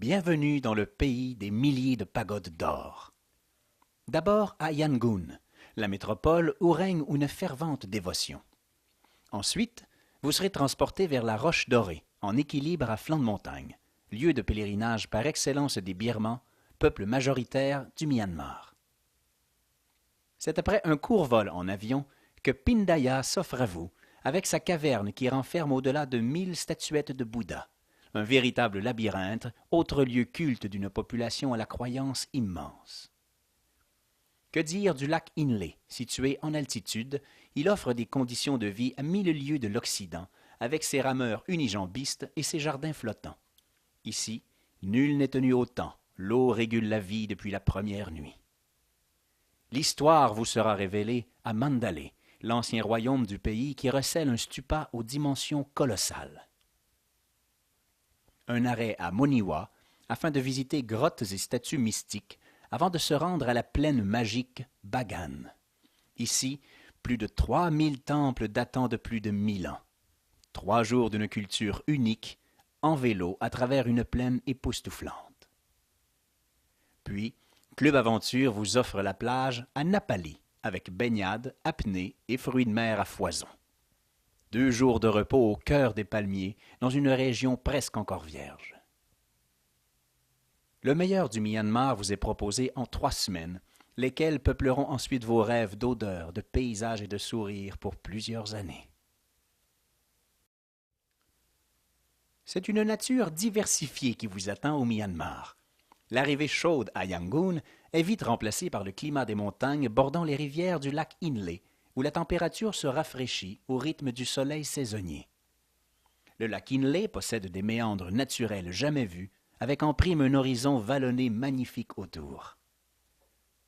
Bienvenue dans le pays des milliers de pagodes d'or. D'abord à Yangon, la métropole où règne une fervente dévotion. Ensuite, vous serez transporté vers la Roche Dorée, en équilibre à flanc de montagne, lieu de pèlerinage par excellence des Birmans, peuple majoritaire du Myanmar. C'est après un court vol en avion que Pindaya s'offre à vous, avec sa caverne qui renferme au-delà de 1000 statuettes de Bouddha, un véritable labyrinthe, autre lieu culte d'une population à la croyance immense. Que dire du lac Inle, situé en altitude, il offre des conditions de vie à 1000 lieues de l'Occident, avec ses rameurs unijambistes et ses jardins flottants. Ici, nul n'est tenu au temps, l'eau régule la vie depuis la première nuit. L'histoire vous sera révélée à Mandalay, l'ancien royaume du pays qui recèle un stupa aux dimensions colossales. Un arrêt à Moniwa afin de visiter grottes et statues mystiques avant de se rendre à la plaine magique Bagan. Ici, plus de 3000 temples datant de plus de 1000 ans. 3 jours d'une culture unique, en vélo à travers une plaine époustouflante. Puis, Club Aventure vous offre la plage à Napali, avec baignade, apnée et fruits de mer à foison. 2 jours de repos au cœur des palmiers, dans une région presque encore vierge. Le meilleur du Myanmar vous est proposé en 3 semaines, lesquelles peupleront ensuite vos rêves d'odeurs, de paysages et de sourires pour plusieurs années. C'est une nature diversifiée qui vous attend au Myanmar. L'arrivée chaude à Yangon est vite remplacée par le climat des montagnes bordant les rivières du lac Inle, où la température se rafraîchit au rythme du soleil saisonnier. Le lac Inle possède des méandres naturels jamais vus, avec en prime un horizon vallonné magnifique autour.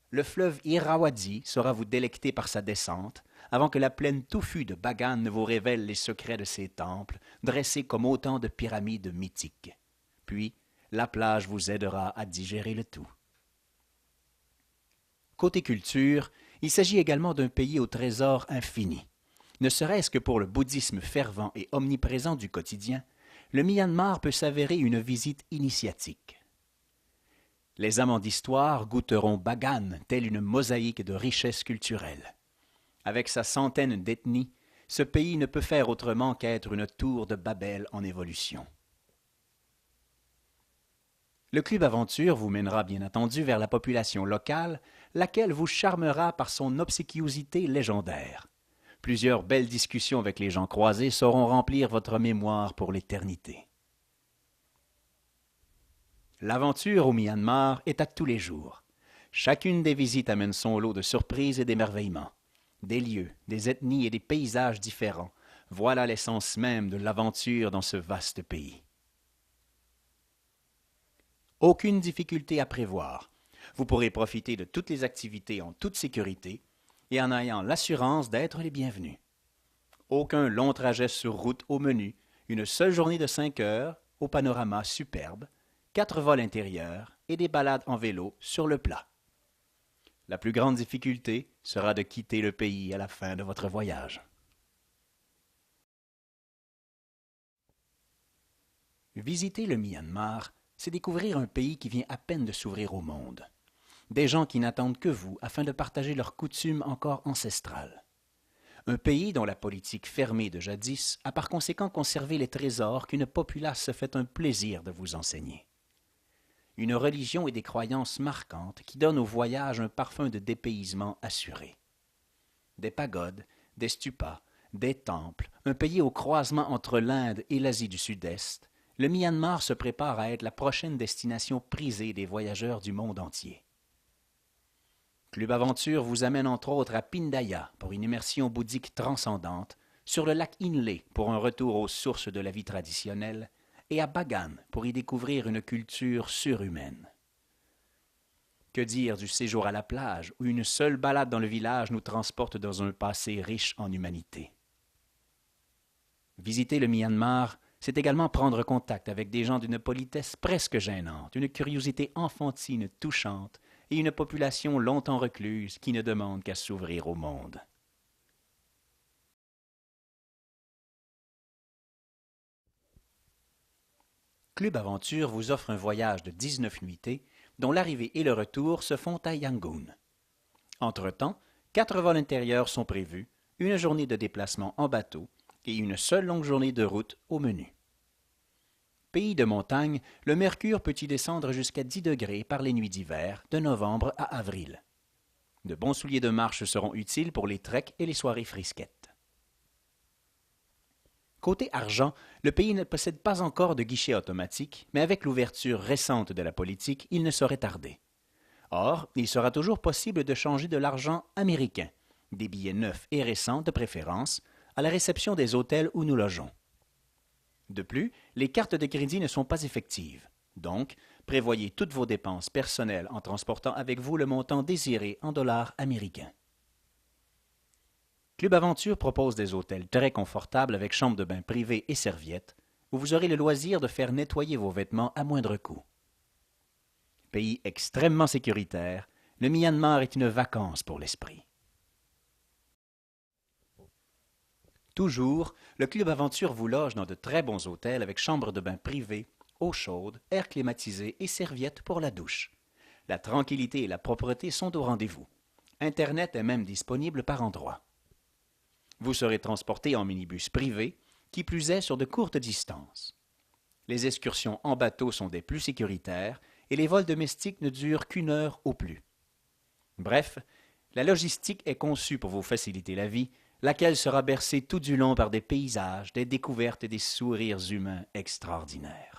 Le fleuve Irrawaddy saura vous délecter par sa descente, avant que la plaine touffue de Bagan ne vous révèle les secrets de ses temples, dressés comme autant de pyramides mythiques. Puis, la plage vous aidera à digérer le tout. Côté culture, il s'agit également d'un pays au trésor infini. Ne serait-ce que pour le bouddhisme fervent et omniprésent du quotidien, le Myanmar peut s'avérer une visite initiatique. Les amants d'histoire goûteront Bagan telle une mosaïque de richesses culturelles. Avec sa centaine d'ethnies, ce pays ne peut faire autrement qu'être une tour de Babel en évolution. Le Club Aventure vous mènera bien entendu vers la population locale, laquelle vous charmera par son obséquiosité légendaire. Plusieurs belles discussions avec les gens croisés sauront remplir votre mémoire pour l'éternité. L'aventure au Myanmar est à tous les jours. Chacune des visites amène son lot de surprises et d'émerveillements. Des lieux, des ethnies et des paysages différents. Voilà l'essence même de l'aventure dans ce vaste pays. Aucune difficulté à prévoir. Vous pourrez profiter de toutes les activités en toute sécurité et en ayant l'assurance d'être les bienvenus. Aucun long trajet sur route au menu, une seule journée de 5 heures, au panorama superbe, 4 vols intérieurs et des balades en vélo sur le plat. La plus grande difficulté sera de quitter le pays à la fin de votre voyage. Visiter le Myanmar, c'est découvrir un pays qui vient à peine de s'ouvrir au monde. Des gens qui n'attendent que vous afin de partager leurs coutumes encore ancestrales. Un pays dont la politique fermée de jadis a par conséquent conservé les trésors qu'une populace se fait un plaisir de vous enseigner. Une religion et des croyances marquantes qui donnent au voyage un parfum de dépaysement assuré. Des pagodes, des stupas, des temples, un pays au croisement entre l'Inde et l'Asie du Sud-Est, le Myanmar se prépare à être la prochaine destination prisée des voyageurs du monde entier. Club Aventure vous amène entre autres à Pindaya pour une immersion bouddhique transcendante, sur le lac Inle pour un retour aux sources de la vie traditionnelle, et à Bagan pour y découvrir une culture surhumaine. Que dire du séjour à la plage, où une seule balade dans le village nous transporte dans un passé riche en humanité. Visiter le Myanmar, c'est également prendre contact avec des gens d'une politesse presque gênante, une curiosité enfantine touchante et une population longtemps recluse qui ne demande qu'à s'ouvrir au monde. Club Aventure vous offre un voyage de 19 nuitées, dont l'arrivée et le retour se font à Yangon. Entre-temps, 4 vols intérieurs sont prévus, une journée de déplacement en bateau et une seule longue journée de route au menu. Pays de montagne, le mercure peut y descendre jusqu'à 10 degrés par les nuits d'hiver, de novembre à avril. De bons souliers de marche seront utiles pour les treks et les soirées frisquettes. Côté argent, le pays ne possède pas encore de guichet automatique, mais avec l'ouverture récente de la politique, il ne saurait tarder. Or, il sera toujours possible de changer de l'argent américain, des billets neufs et récents de préférence, à la réception des hôtels où nous logeons. De plus, les cartes de crédit ne sont pas effectives. Donc, prévoyez toutes vos dépenses personnelles en transportant avec vous le montant désiré en dollars américains. Club Aventure propose des hôtels très confortables avec chambre de bain privée et serviettes, où vous aurez le loisir de faire nettoyer vos vêtements à moindre coût. Pays extrêmement sécuritaire, le Myanmar est une vacance pour l'esprit. Toujours, le Club Aventure vous loge dans de très bons hôtels avec chambre de bain privée, eau chaude, air climatisé et serviettes pour la douche. La tranquillité et la propreté sont au rendez-vous. Internet est même disponible par endroits. Vous serez transporté en minibus privé, qui plus est sur de courtes distances. Les excursions en bateau sont des plus sécuritaires et les vols domestiques ne durent qu'une heure au plus. Bref, la logistique est conçue pour vous faciliter la vie, laquelle sera bercée tout du long par des paysages, des découvertes et des sourires humains extraordinaires.